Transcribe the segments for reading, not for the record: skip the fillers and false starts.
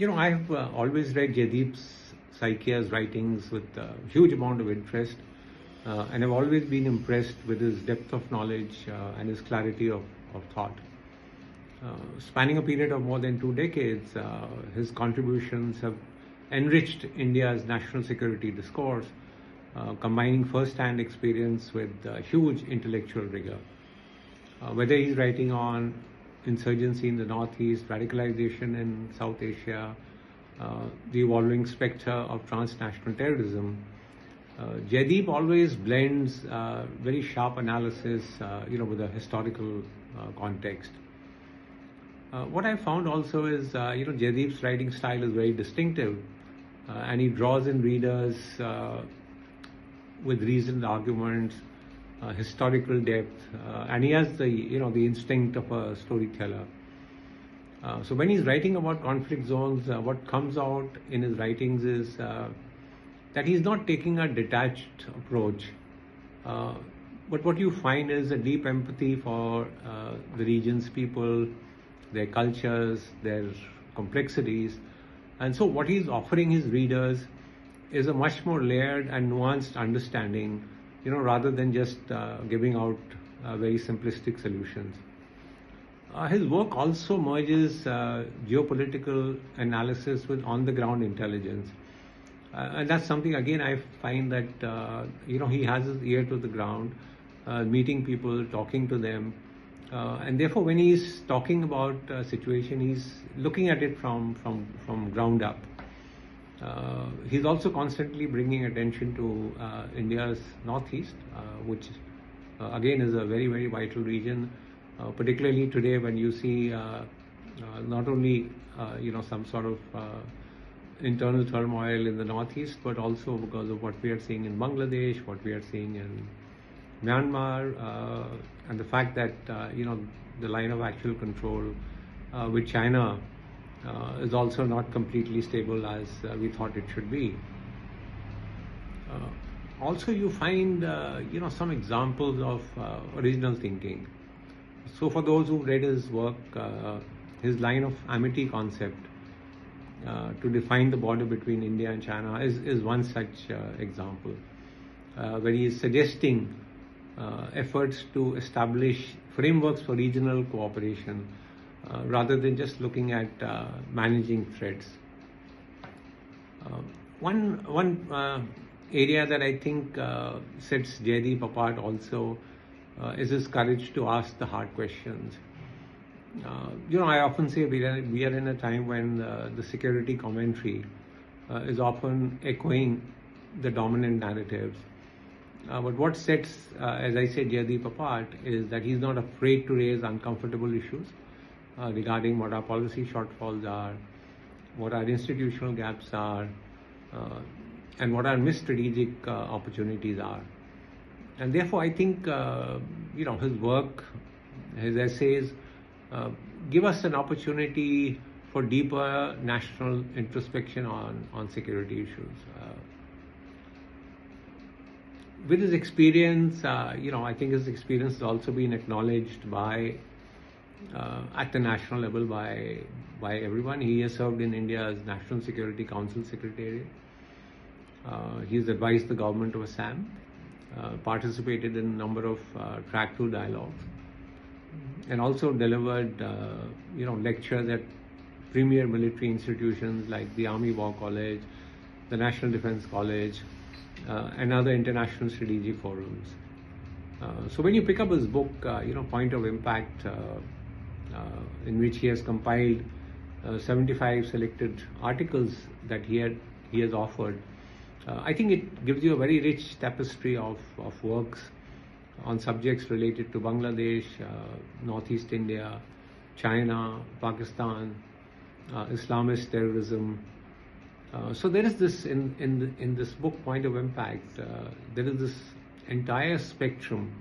I've always read Jaideep Saikia's writings with a huge amount of interest, and I've always been impressed with his depth of knowledge and his clarity of thought. Spanning a period of more than 2 decades, his contributions have enriched India's national security discourse, combining first-hand experience with huge intellectual rigor. Whether he's writing on insurgency in the Northeast, radicalization in South Asia, the evolving spectre of transnational terrorism, Jaideep always blends very sharp analysis, with a historical context. What I found also is, Jaideep's writing style is very distinctive, and he draws in readers with reasoned arguments, historical depth, and he has the instinct of a storyteller. So when he's writing about conflict zones, what comes out in his writings is that he's not taking a detached approach, but what you find is a deep empathy for the region's people, their cultures, their complexities. And so what he's offering his readers is a much more layered and nuanced understanding, rather than just giving out very simplistic solutions. His work also merges geopolitical analysis with on-the-ground intelligence. And that's something, again, I find that, he has his ear to the ground, meeting people, talking to them. And therefore, when he's talking about a situation, he's looking at it from ground up. He's also constantly bringing attention to India's Northeast, which again is a very, very vital region, particularly today when you see not only some sort of internal turmoil in the Northeast, but also because of what we are seeing in Bangladesh, what we are seeing in Myanmar, and the fact that the line of actual control with China is also not completely stable as we thought it should be. Also, you find some examples of original thinking. So for those who read his work, his line of amity concept to define the border between India and China is one such example, where he is suggesting efforts to establish frameworks for regional cooperation rather than just looking at managing threats. One area that I think sets Jaideep apart also is his courage to ask the hard questions. I often say we are in a time when the security commentary is often echoing the dominant narratives. But what sets, as I said, Jaideep apart is that he's not afraid to raise uncomfortable issues regarding what our policy shortfalls are, what our institutional gaps are, and what our missed strategic opportunities are. And therefore, I think, his work, his essays, give us an opportunity for deeper national introspection on security issues. With his experience, I think his experience has also been acknowledged by, at the national level, by everyone. He has served in India's National Security Council Secretariat. He has advised the government of Assam, participated in a number of track-through dialogues, and also delivered, lectures at premier military institutions like the Army War College, the National Defense College, and other international strategic forums. So when you pick up his book, Point of Impact, in which he has compiled 75 selected articles that he has offered, I think it gives you a very rich tapestry of works on subjects related to Bangladesh, Northeast India, China, Pakistan, Islamist terrorism. So there is this in this book, Point of Impact, there is this entire spectrum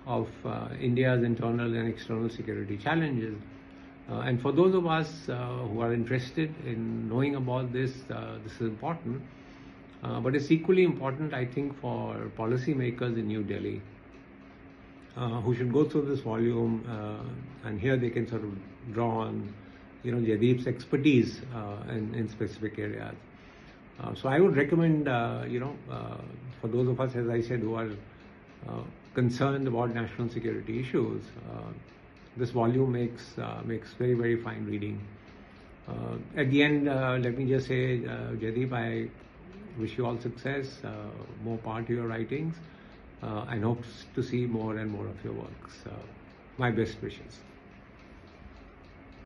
of India's internal and external security challenges. And for those of us who are interested in knowing about this, this is important. But it's equally important, I think, for policymakers in New Delhi, who should go through this volume, and here they can sort of draw on Jaideep's expertise in specific areas. So I would recommend, for those of us, as I said, who are concerned about national security issues, this volume makes very, very fine reading. At the end, let me just say, Jaideep, I wish you all success, more power to your writings, and hope to see more and more of your works. My best wishes.